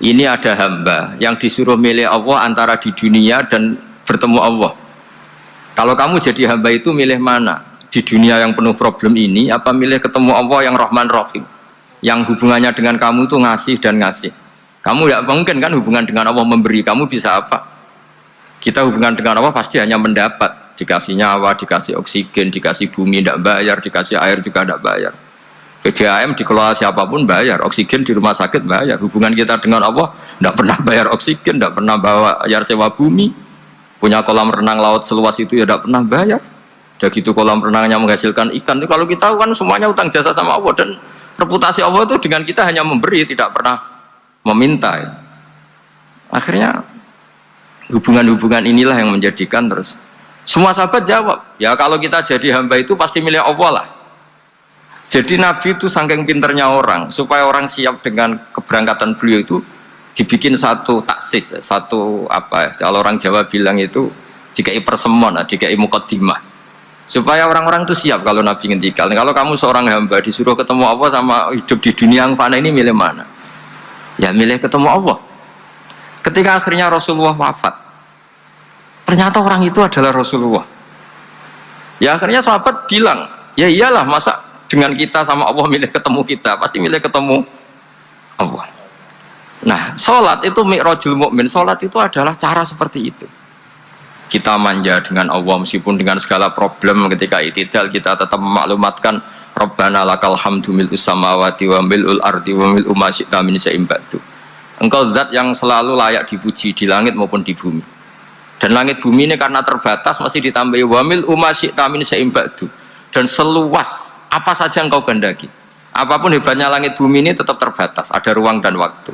ini ada hamba yang disuruh milih Allah antara di dunia dan bertemu Allah. Kalau kamu jadi hamba itu milih mana? Di dunia yang penuh problem ini, apa milih ketemu Allah yang Rahman Rahim, yang hubungannya dengan kamu itu ngasih dan ngasih. Kamu tidak mungkin kan hubungan dengan Allah memberi, kamu bisa apa? Kita hubungan dengan Allah pasti hanya mendapat, dikasih nyawa, dikasih oksigen, dikasih bumi tidak bayar, dikasih air juga tidak bayar. PDAM dikelola siapapun bayar, oksigen di rumah sakit bayar. Hubungan kita dengan Allah tidak pernah bayar oksigen, tidak pernah bayar sewa bumi. Punya kolam renang laut seluas itu ya tidak pernah bayar. Udah gitu kolam renangnya menghasilkan ikan. Kalau kita kan semuanya utang jasa sama Allah, dan reputasi Allah itu dengan kita hanya memberi, tidak pernah meminta. Akhirnya hubungan-hubungan inilah yang menjadikan terus semua sahabat jawab, ya kalau kita jadi hamba itu pasti milih Allah lah. Jadi Nabi itu saking pinternya orang, supaya orang siap dengan keberangkatan beliau itu dibikin satu taksis, satu apa, kalau orang Jawa bilang itu dikai persemon, dikai mukaddimah, supaya orang-orang itu siap kalau Nabi ngendikan, kalau kamu seorang hamba disuruh ketemu Allah sama hidup di dunia yang fana ini, milih mana? Ya milih ketemu Allah. Ketika akhirnya Rasulullah wafat, ternyata orang itu adalah Rasulullah. Ya akhirnya sahabat bilang, ya iyalah, masa dengan kita sama Allah milih ketemu kita, pasti milih ketemu Allah. Nah, sholat itu mi'rajul mukmin, sholat itu adalah cara seperti itu. Kita manja dengan Allah meskipun dengan segala problem, ketika itidal kita tetap memaklumatkan Rabbana lakal hamdu mil'us samawati wa mil'ul ardi wa mil'u ma syi'ta min syai'in ba'du. Engkau zat yang selalu layak dipuji di langit maupun di bumi. Dan langit bumi ini karena terbatas masih ditambahi wa mil'u ma syi'ta min syai'in ba'du. dan seluas apa saja engkau kehendaki. Apapun hebatnya langit bumi ini tetap terbatas, ada ruang dan waktu.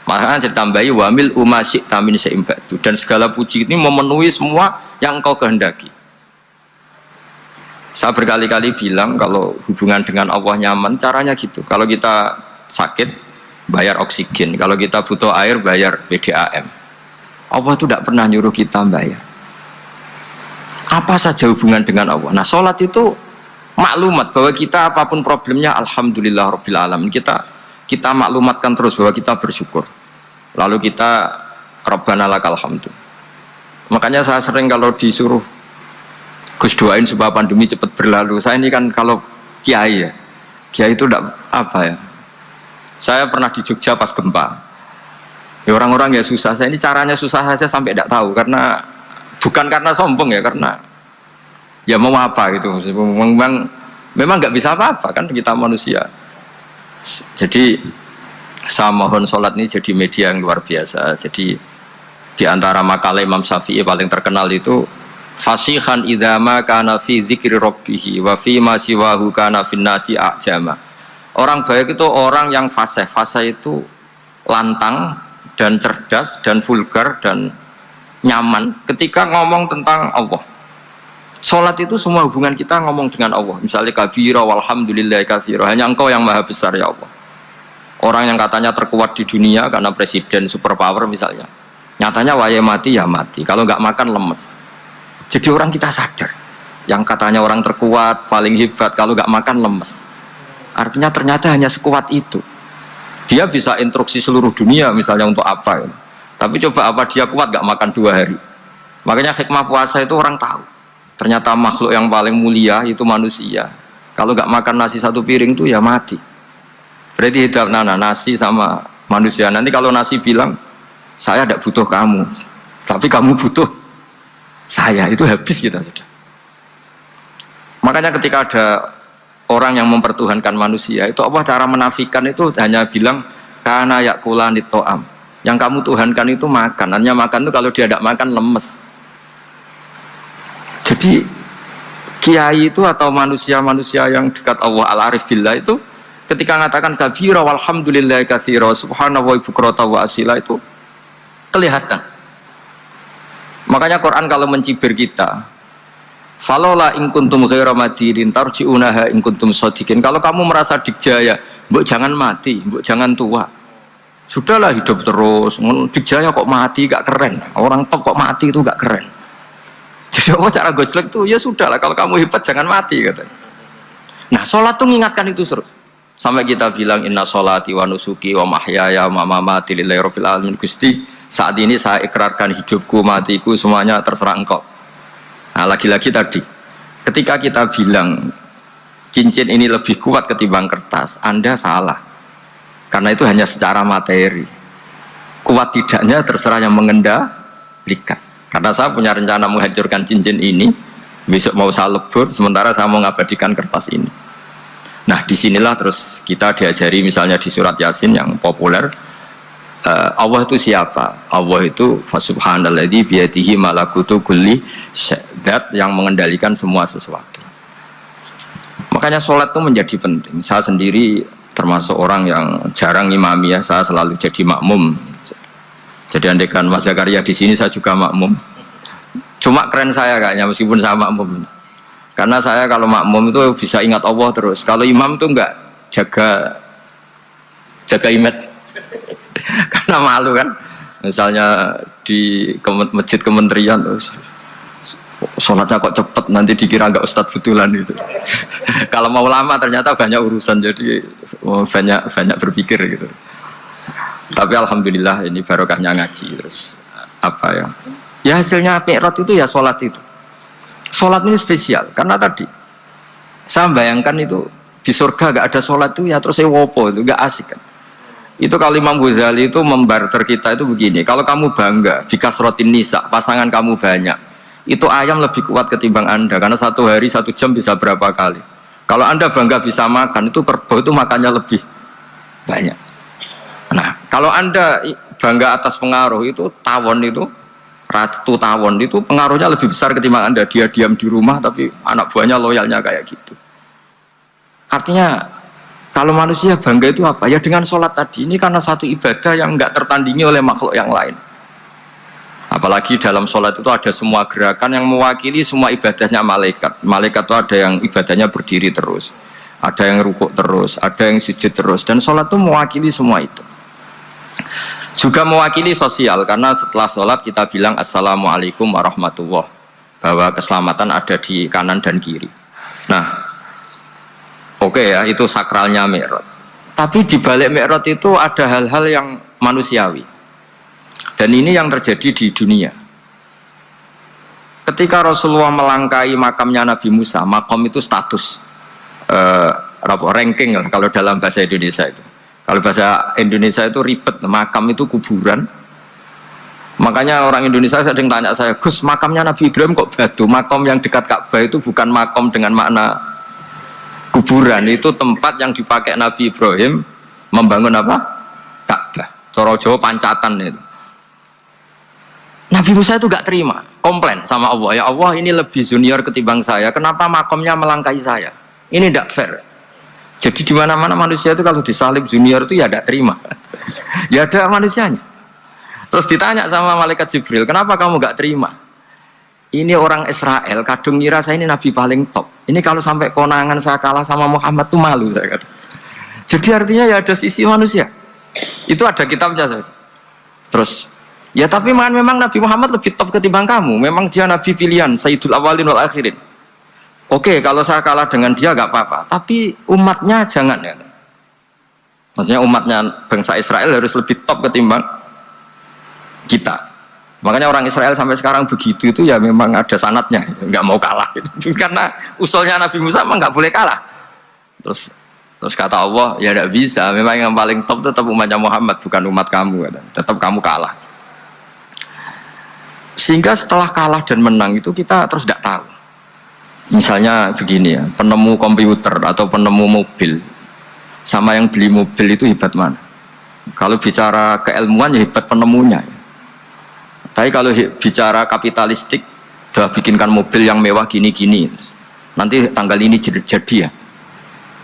Makanya ditambahi wamil umasyik tamin seimbatu, dan segala puji ini memenuhi semua yang engkau kehendaki. Saya berkali-kali bilang kalau hubungan dengan Allah nyaman, caranya gitu. Kalau kita sakit, bayar oksigen. Kalau kita butuh air, bayar PDAM. Allah itu tidak pernah nyuruh kita bayar. Apa saja hubungan dengan Allah. Nah, sholat itu maklumat bahwa kita apapun problemnya, alhamdulillah rabbil alamin. Kita maklumatkan terus bahwa kita bersyukur. Lalu kita Rabbana lakal hamdu. Makanya saya sering kalau disuruh Gus doain supaya pandemi cepat berlalu. Saya ini kan kalau kiai ya, kiai itu tidak apa ya. Saya pernah di Jogja pas gempa. Ya orang-orang ya susah. Saya ini caranya susah saja sampai tidak tahu karena bukan karena sombong ya, karena ya mau apa gitu. Memang nggak bisa apa-apa kan kita manusia. Jadi saya mohon sholat ini jadi media yang luar biasa. Jadi di antara makalah Imam Syafi'i paling terkenal itu fasihan idama kana fi dzikri rabbih wa fi ma siwahu kana fin nasi ajama. Orang baik itu orang yang fasih. Fasih itu lantang dan cerdas dan vulgar dan nyaman ketika ngomong tentang Allah. Sholat itu semua hubungan kita ngomong dengan Allah. Misalnya kabira walhamdulillah katsira, hanya engkau yang maha besar ya Allah. Orang yang katanya terkuat di dunia karena presiden superpower misalnya, nyatanya waya mati ya mati, kalau nggak makan lemes. Jadi orang kita sadar, yang katanya orang terkuat, paling hebat, kalau nggak makan lemes. Artinya ternyata hanya sekuat itu. Dia bisa instruksi seluruh dunia misalnya untuk apa ya. Tapi coba apa dia kuat nggak makan 2 hari. Makanya hikmah puasa itu orang tahu. Ternyata makhluk yang paling mulia itu manusia. Kalau nggak makan nasi 1 piring itu ya mati. Berarti hidup nasi sama manusia. Nanti kalau nasi bilang, saya tidak butuh kamu, tapi kamu butuh saya, itu habis kita sudah. Makanya ketika ada orang yang mempertuhankan manusia, itu apa cara menafikan itu hanya bilang kana yakulani to'am. Yang kamu tuhankan itu makan. Hanya makan itu kalau dia tidak makan lemes. Jadi kiai itu atau manusia-manusia yang dekat Allah al-arif billah itu ketika mengatakan kabira walhamdulillah katsira subhanallah bukrata wa asila itu kelihatan. Makanya Quran kalau mencibir kita, falola in kuntum ghaira madirin tarji'unaha in kuntum shadiqin. Kalau kamu merasa dikjaya, mbok jangan mati, mbok jangan tua. Sudahlah hidup terus. Dikjaya kok mati gak keren. Orang top kok mati itu gak keren. Jadi apa cara gojlek itu ya sudahlah, kalau kamu hebat jangan mati katanya. Nah, sholat tuh mengingatkan itu terus. Sampai kita bilang inna sholati wa nusuki wa mahyaya wa mamati lillahi rabbil alamin. Gusti, saat ini saya ikrarkan hidupku, matiku semuanya terserah engkau. Nah, lagi-lagi tadi ketika kita bilang cincin ini lebih kuat ketimbang kertas, Anda salah. Karena itu hanya secara materi. Kuat tidaknya terserah yang mengendalikan. Karena saya punya rencana menghancurkan cincin ini, besok mau saya lebur, sementara saya mau mengabadikan kertas ini. Nah, disinilah terus kita diajari misalnya di surat Yasin yang populer, Allah itu siapa? Allah itu fasubhanalladzi biyadihi malakutu kulli syai'in, yang mengendalikan semua sesuatu. Makanya sholat itu menjadi penting. Saya sendiri termasuk orang yang jarang imami ya, saya selalu jadi makmum. Jadi andaikan Mas Zakaria di sini saya juga makmum. Cuma keren saya kayaknya meskipun saya makmum. Karena saya kalau makmum itu bisa ingat Allah terus. Kalau imam itu enggak jaga image. Karena malu kan. Misalnya di masjid kementerian terus sholatnya kok cepet, nanti dikira enggak ustadz betulan itu. Kalau mau lama ternyata banyak urusan, jadi banyak berpikir gitu. Tapi alhamdulillah ini barokahnya ngaji terus apa ya? Ya hasilnya mi'raj itu ya sholat itu. Sholat ini spesial karena tadi saya bayangkan itu di surga gak ada sholat itu ya terus saya wopo itu gak asik kan. Itu kalau Imam Ghazali itu membarter kita itu begini. Kalau kamu bangga bikasrotin nisa, pasangan kamu banyak, itu ayam lebih kuat ketimbang Anda karena 1 hari 1 jam bisa berapa kali. Kalau Anda bangga bisa makan, itu kerbau itu makannya lebih banyak. Nah, kalau Anda bangga atas pengaruh itu tawon itu Ratu tawon itu pengaruhnya lebih besar ketimbang Anda dia diam di rumah tapi anak buahnya loyalnya kayak gitu. Artinya kalau manusia bangga itu apa? Ya dengan sholat tadi ini karena satu ibadah yang enggak tertandingi oleh makhluk yang lain. Apalagi dalam sholat itu ada semua gerakan yang mewakili semua ibadahnya malaikat. Malaikat itu ada yang ibadahnya berdiri terus, ada yang rukuk terus, ada yang sujud terus, dan sholat itu mewakili semua itu. Juga mewakili sosial, karena setelah sholat kita bilang assalamualaikum warahmatullah, bahwa keselamatan ada di kanan dan kiri. Nah, oke ya, itu sakralnya Mi'raj. Tapi di balik Mi'raj itu ada hal-hal yang manusiawi. Dan ini yang terjadi di dunia. Ketika Rasulullah melangkahi makamnya Nabi Musa, makam itu status, ranking lah kalau dalam bahasa Indonesia itu. Kalau bahasa Indonesia itu ribet, makam itu kuburan. Makanya orang Indonesia sering tanya saya, Gus, makamnya Nabi Ibrahim kok batu? Makam yang dekat Ka'bah itu bukan makam dengan makna kuburan, itu tempat yang dipakai Nabi Ibrahim membangun apa? Ka'bah. Cara Jawa pancatan itu. Nabi Musa itu gak terima, komplain sama Allah. Ya Allah, ini lebih junior ketimbang saya. Kenapa makamnya melangkahi saya? Ini tidak fair. Jadi di mana-mana manusia itu kalau disalib junior itu ya tidak terima. Ya ada manusianya. Terus ditanya sama malaikat Jibril, kenapa kamu gak terima? Ini orang Israel, kadung ngira saya ini nabi paling top. Ini kalau sampai konangan saya kalah sama Muhammad tuh malu saya kata. Jadi artinya ya ada sisi manusia. Itu ada kitabnya. Terus, ya tapi memang Nabi Muhammad lebih top ketimbang kamu. Memang dia nabi pilihan, Sayyidul Awalin wal Akhirin. Oke, kalau saya kalah dengan dia gak apa-apa, tapi umatnya jangan ya. Maksudnya umatnya bangsa Israel harus lebih top ketimbang kita. Makanya orang Israel sampai sekarang begitu itu ya memang ada sanatnya, nggak mau kalah. Gitu. Karena usulnya Nabi Musa memang nggak boleh kalah. Terus kata Allah, ya tidak bisa. Memang yang paling top tetap umatnya Muhammad, bukan umat kamu. Tetap kamu kalah. Sehingga setelah kalah dan menang itu kita terus tidak tahu. Misalnya begini ya, penemu komputer atau penemu mobil sama yang beli mobil itu hebat mana? Kalau bicara keilmuan ya hebat penemunya. Tapi kalau bicara kapitalistik, udah bikinkan mobil yang mewah gini-gini, nanti tanggal ini jadi ya.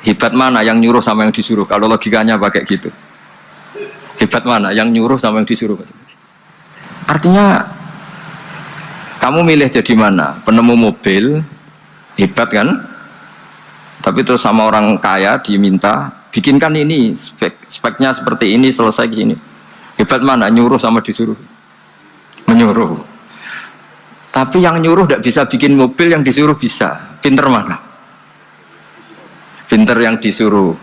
Hebat mana yang nyuruh sama yang disuruh? Kalau logikanya pakai gitu. Hebat mana yang nyuruh sama yang disuruh? Artinya kamu milih jadi mana? Penemu mobil hebat kan? Tapi terus sama orang kaya diminta bikinkan ini speknya seperti ini, selesai gini. Hebat mana? Nyuruh sama disuruh? Menyuruh. Tapi yang nyuruh tidak bisa bikin mobil, yang disuruh bisa. Pinter mana? Pinter yang disuruh.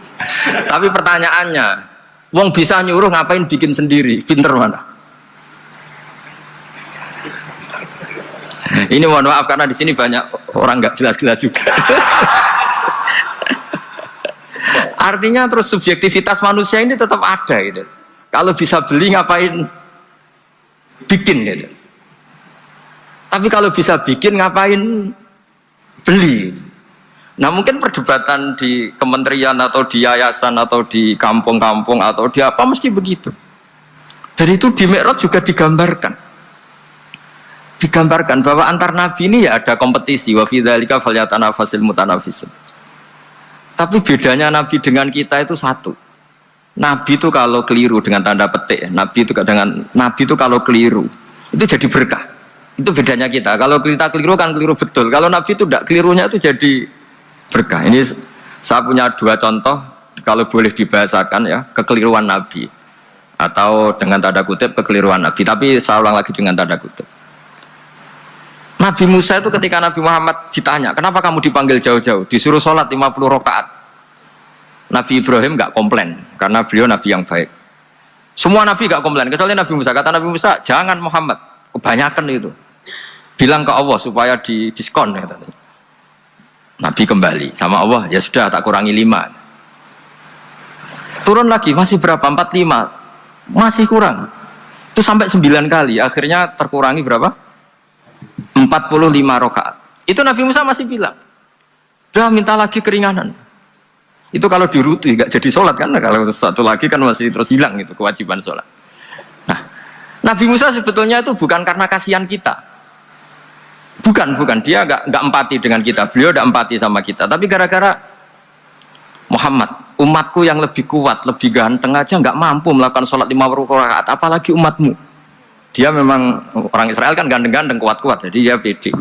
Tapi pertanyaannya, wong bisa nyuruh ngapain bikin sendiri? Pinter mana? Ini mohon maaf karena di sini banyak orang nggak jelas-jelas juga. Artinya terus subjektivitas manusia ini tetap ada gitu. Kalau bisa beli ngapain bikin gitu. Tapi kalau bisa bikin ngapain beli. Nah mungkin perdebatan di kementerian atau di yayasan atau di kampung-kampung atau di apa mesti begitu. Dari itu di Mi'raj juga digambarkan bahwa antar nabi ini ya ada kompetisi, wa fi dzalika falyatanafasil mutanafisun. Tapi bedanya nabi dengan kita itu satu. Nabi itu kalau keliru dengan tanda petik, nabi itu kalau keliru itu jadi berkah. Itu bedanya kita. Kalau kita keliru kan keliru betul. Kalau nabi itu tidak, kelirunya itu jadi berkah. Ini saya punya dua contoh kalau boleh dibahasakan ya, kekeliruan nabi atau dengan tanda kutip kekeliruan nabi. Tapi saya ulang lagi dengan tanda kutip. Nabi Musa itu ketika Nabi Muhammad ditanya, kenapa kamu dipanggil jauh-jauh? Disuruh sholat 50 rakaat. Nabi Ibrahim nggak komplain, karena beliau Nabi yang baik. Semua Nabi nggak komplain, kecuali Nabi Musa. Kata Nabi Musa, jangan Muhammad, kebanyakan itu. Bilang ke Allah supaya didiskon. Katanya. Nabi kembali sama Allah, ya sudah tak kurangi 5. Turun lagi, masih berapa? 45. Masih kurang. Itu sampai 9 kali, akhirnya terkurangi berapa? 45 rakaat. Itu Nabi Musa masih bilang, udah minta lagi keringanan. Itu kalau diruti nggak jadi sholat kan? Kalau satu lagi kan masih terus hilang itu kewajiban sholat. Nah, Nabi Musa sebetulnya itu bukan karena kasihan kita. Bukan. Dia nggak empati dengan kita. Beliau nggak empati sama kita. Tapi gara-gara Muhammad, umatku yang lebih kuat, lebih ganteng aja nggak mampu melakukan sholat 5 rakaat. Apalagi umatmu. Dia memang orang Israel kan ganteng-ganteng, kuat-kuat. Jadi dia pede.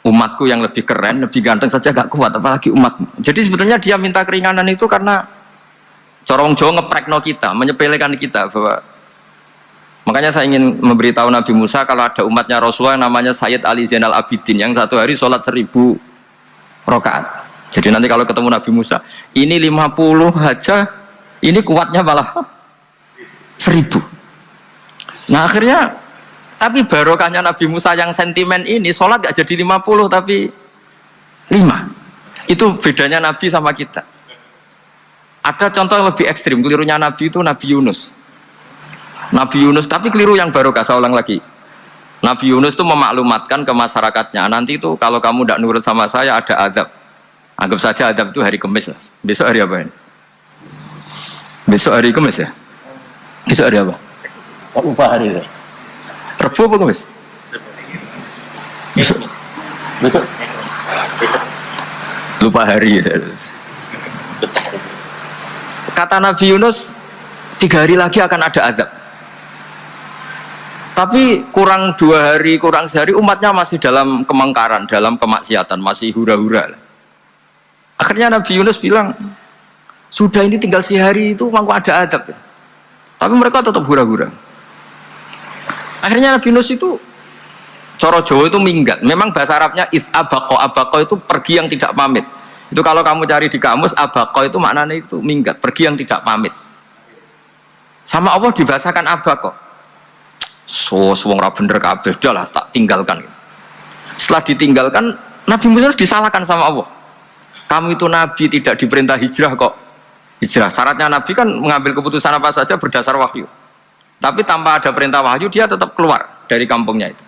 Umatku yang lebih keren, lebih ganteng saja nggak kuat. Apalagi umatmu. Jadi sebetulnya dia minta keringanan itu karena corong Jawa ngeprekno kita, menyepelekan kita bahwa. Makanya saya ingin memberitahu Nabi Musa kalau ada umatnya Rasulullah yang namanya Sayyid Ali Zainal Abidin yang satu hari sholat 1000 rakaat. Jadi nanti kalau ketemu Nabi Musa, ini 50 aja, ini kuatnya malah 1000. Nah akhirnya, tapi barokahnya Nabi Musa yang sentimen ini, sholat gak jadi 50 tapi 5. Itu bedanya Nabi sama kita. Ada contoh yang lebih ekstrim, kelirunya Nabi itu Nabi Yunus. Nabi Yunus, tapi keliru yang barokah, saya ulang lagi. Nabi Yunus itu memaklumatkan ke masyarakatnya, nanti itu kalau kamu tidak nurut sama saya ada azab. Anggap saja azab itu hari Kamis lah. Besok hari apa ini? Besok hari Kamis ya? Besok hari apa? Tak lupa hari itu. Rebu apa Kamis? Besok. Besok? Besok. Lupa hari ya. Kata Nabi Yunus, 3 hari lagi akan ada azab. Tapi kurang 2 hari, kurang sehari umatnya masih dalam kemungkaran, dalam kemaksiatan, masih hura-hura. Akhirnya Nabi Yunus bilang, sudah ini tinggal sehari itu mau ada adab. Tapi mereka tetap hura-hura. Akhirnya Nabi Yunus itu, coro Jawa itu minggat. Memang bahasa Arabnya abako itu pergi yang tidak pamit. Itu kalau kamu cari di kamus, abako itu maknanya itu minggat, pergi yang tidak pamit. Sama Allah dibahasakan abako. So, wong ra bener kabeh, udahlah tak tinggalkan. Setelah ditinggalkan, Nabi Musa disalahkan sama Allah. Kamu itu Nabi tidak diperintah hijrah kok. Hijrah, syaratnya Nabi kan mengambil keputusan apa saja berdasar wahyu. Tapi tanpa ada perintah wahyu, dia tetap keluar dari kampungnya itu.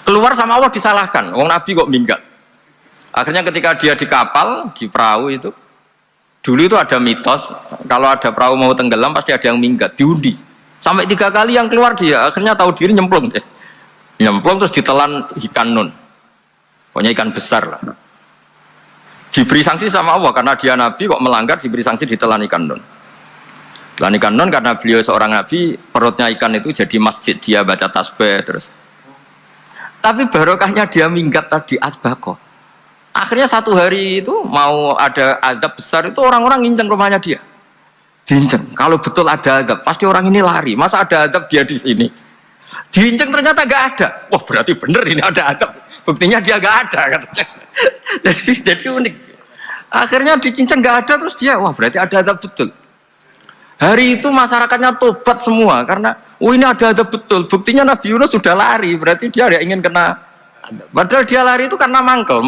Keluar sama Allah disalahkan, wong Nabi kok minggat. Akhirnya ketika dia di kapal, di perahu itu, dulu itu ada mitos, kalau ada perahu mau tenggelam pasti ada yang minggat, diundi. Sampai 3 kali yang keluar dia, akhirnya tahu diri nyemplung deh. Nyemplung terus ditelan ikan nun. Pokoknya ikan besar lah. Diberi sanksi sama Allah, karena dia Nabi kok melanggar, diberi sanksi ditelan ikan nun. Telan ikan nun karena beliau seorang Nabi, perutnya ikan itu jadi masjid, dia baca tasbih terus. Tapi barokahnya dia minggat tadi asbako. Akhirnya 1 hari itu mau ada azab besar itu orang-orang nginceng rumahnya dia. Diinceng. Kalau betul ada azab, pasti orang ini lari. Masa ada azab dia di sini? Diinceng ternyata gak ada. Wah berarti bener ini ada azab. Buktinya dia gak ada katanya. jadi unik. Akhirnya dicinceng gak ada terus dia, wah berarti ada azab betul. Hari itu masyarakatnya tobat semua karena, oh ini ada azab betul. Buktinya Nabi Yunus sudah lari, berarti dia ada ingin kena. Padahal dia lari itu karena mangkel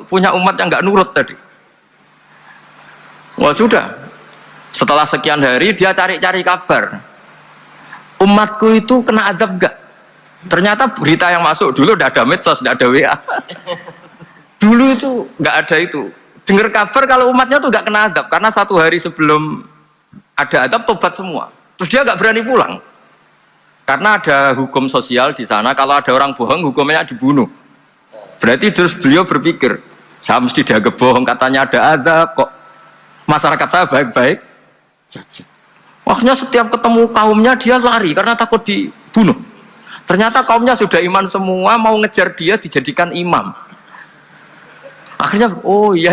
punya umat yang gak nurut tadi. Wah sudah. Setelah sekian hari dia cari-cari kabar. Umatku itu kena azab gak? Ternyata berita yang masuk dulu udah ada medsos, udah ada WA. Dulu itu nggak ada itu. Dengar kabar kalau umatnya tuh nggak kena azab karena 1 hari sebelum ada azab tobat semua. Terus dia nggak berani pulang karena ada hukum sosial di sana. Kalau ada orang bohong hukumnya dibunuh. Berarti terus beliau berpikir, saya mesti dianggap bohong katanya ada azab kok. Masyarakat saya baik-baik saja. Akhirnya setiap ketemu kaumnya dia lari karena takut dibunuh. Ternyata kaumnya sudah iman semua, mau ngejar dia dijadikan imam. Akhirnya, oh iya.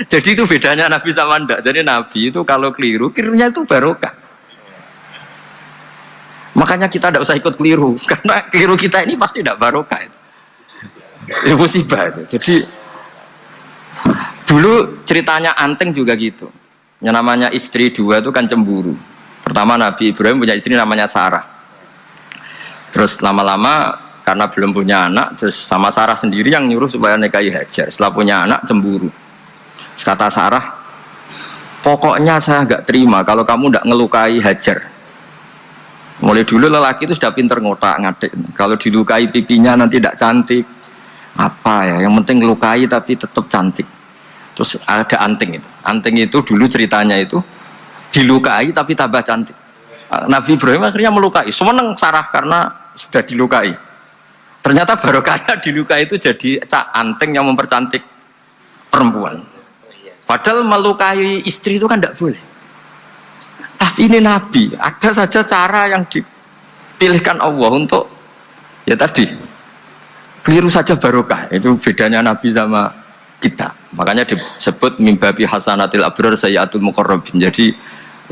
Jadi itu bedanya Nabi sama ndak. Jadi Nabi itu kalau kelirunya itu barokah. Makanya kita tidak usah ikut keliru, karena keliru kita ini pasti tidak barokah itu. Itu musibah itu. Jadi dulu ceritanya Anteng juga gitu. Yang namanya istri 2 itu kan cemburu. Pertama Nabi Ibrahim punya istri namanya Sarah. Terus lama-lama karena belum punya anak, terus sama Sarah sendiri yang nyuruh supaya nikahi Hajar. Setelah punya anak cemburu. Terus kata Sarah, pokoknya saya nggak terima kalau kamu nggak ngelukai Hajar. Mulai dulu lelaki itu sudah pinter ngotak-ngatik. Kalau dilukai pipinya nanti tidak cantik. Apa ya? Yang penting ngelukai tapi tetap cantik. Terus ada Anting itu. Anting itu dulu ceritanya itu dilukai tapi tambah cantik. Nabi Ibrahim akhirnya melukai. Seneng Sarah karena sudah dilukai. Ternyata barokahnya dilukai itu jadi anting yang mempercantik perempuan. Padahal melukai istri itu kan tidak boleh. Tapi ini Nabi, ada saja cara yang dipilihkan Allah untuk ya tadi keliru saja barokah. Itu bedanya Nabi sama kita. Makanya disebut mimbabi hasanatil abrar sayyatul muqarrabin. Jadi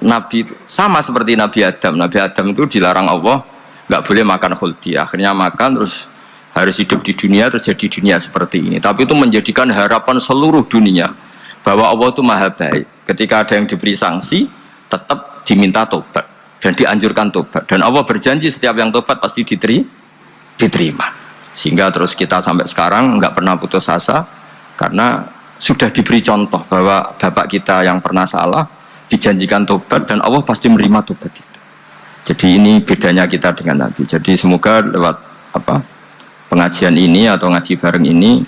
Nabi itu sama seperti Nabi Adam. Nabi Adam itu dilarang Allah nggak boleh makan khuldi. Akhirnya makan terus harus hidup di dunia, terus jadi dunia seperti ini. Tapi itu menjadikan harapan seluruh dunia bahwa Allah itu maha baik. Ketika ada yang diberi sanksi, tetap diminta tobat dan dianjurkan tobat. Dan Allah berjanji setiap yang tobat pasti diterima. Sehingga terus kita sampai sekarang nggak pernah putus asa karena sudah diberi contoh bahwa bapak kita yang pernah salah dijanjikan tobat dan Allah pasti menerima tobat itu. Jadi ini bedanya kita dengan Nabi. Jadi semoga lewat pengajian ini atau ngaji bareng ini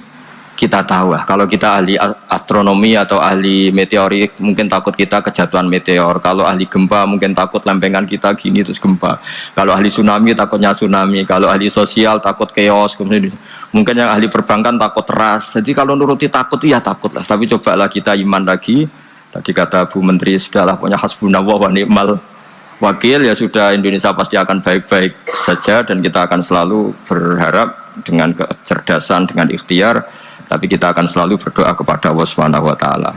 kita tahu lah, kalau kita ahli astronomi atau ahli meteorik mungkin takut kita kejatuhan meteor, kalau ahli gempa mungkin takut lempengan kita gini terus gempa, kalau ahli tsunami takutnya tsunami, kalau ahli sosial takut chaos, kemudian mungkin yang ahli perbankan takut ras. Jadi kalau nuruti takut ya takut lah, tapi cobalah kita iman lagi. Tadi kata Bu Menteri sudahlah punya hasbunallah wa ni'mal wakil, ya sudah, Indonesia pasti akan baik-baik saja dan kita akan selalu berharap dengan kecerdasan, dengan ikhtiar, tapi kita akan selalu berdoa kepada Allah Subhanahu wa taala.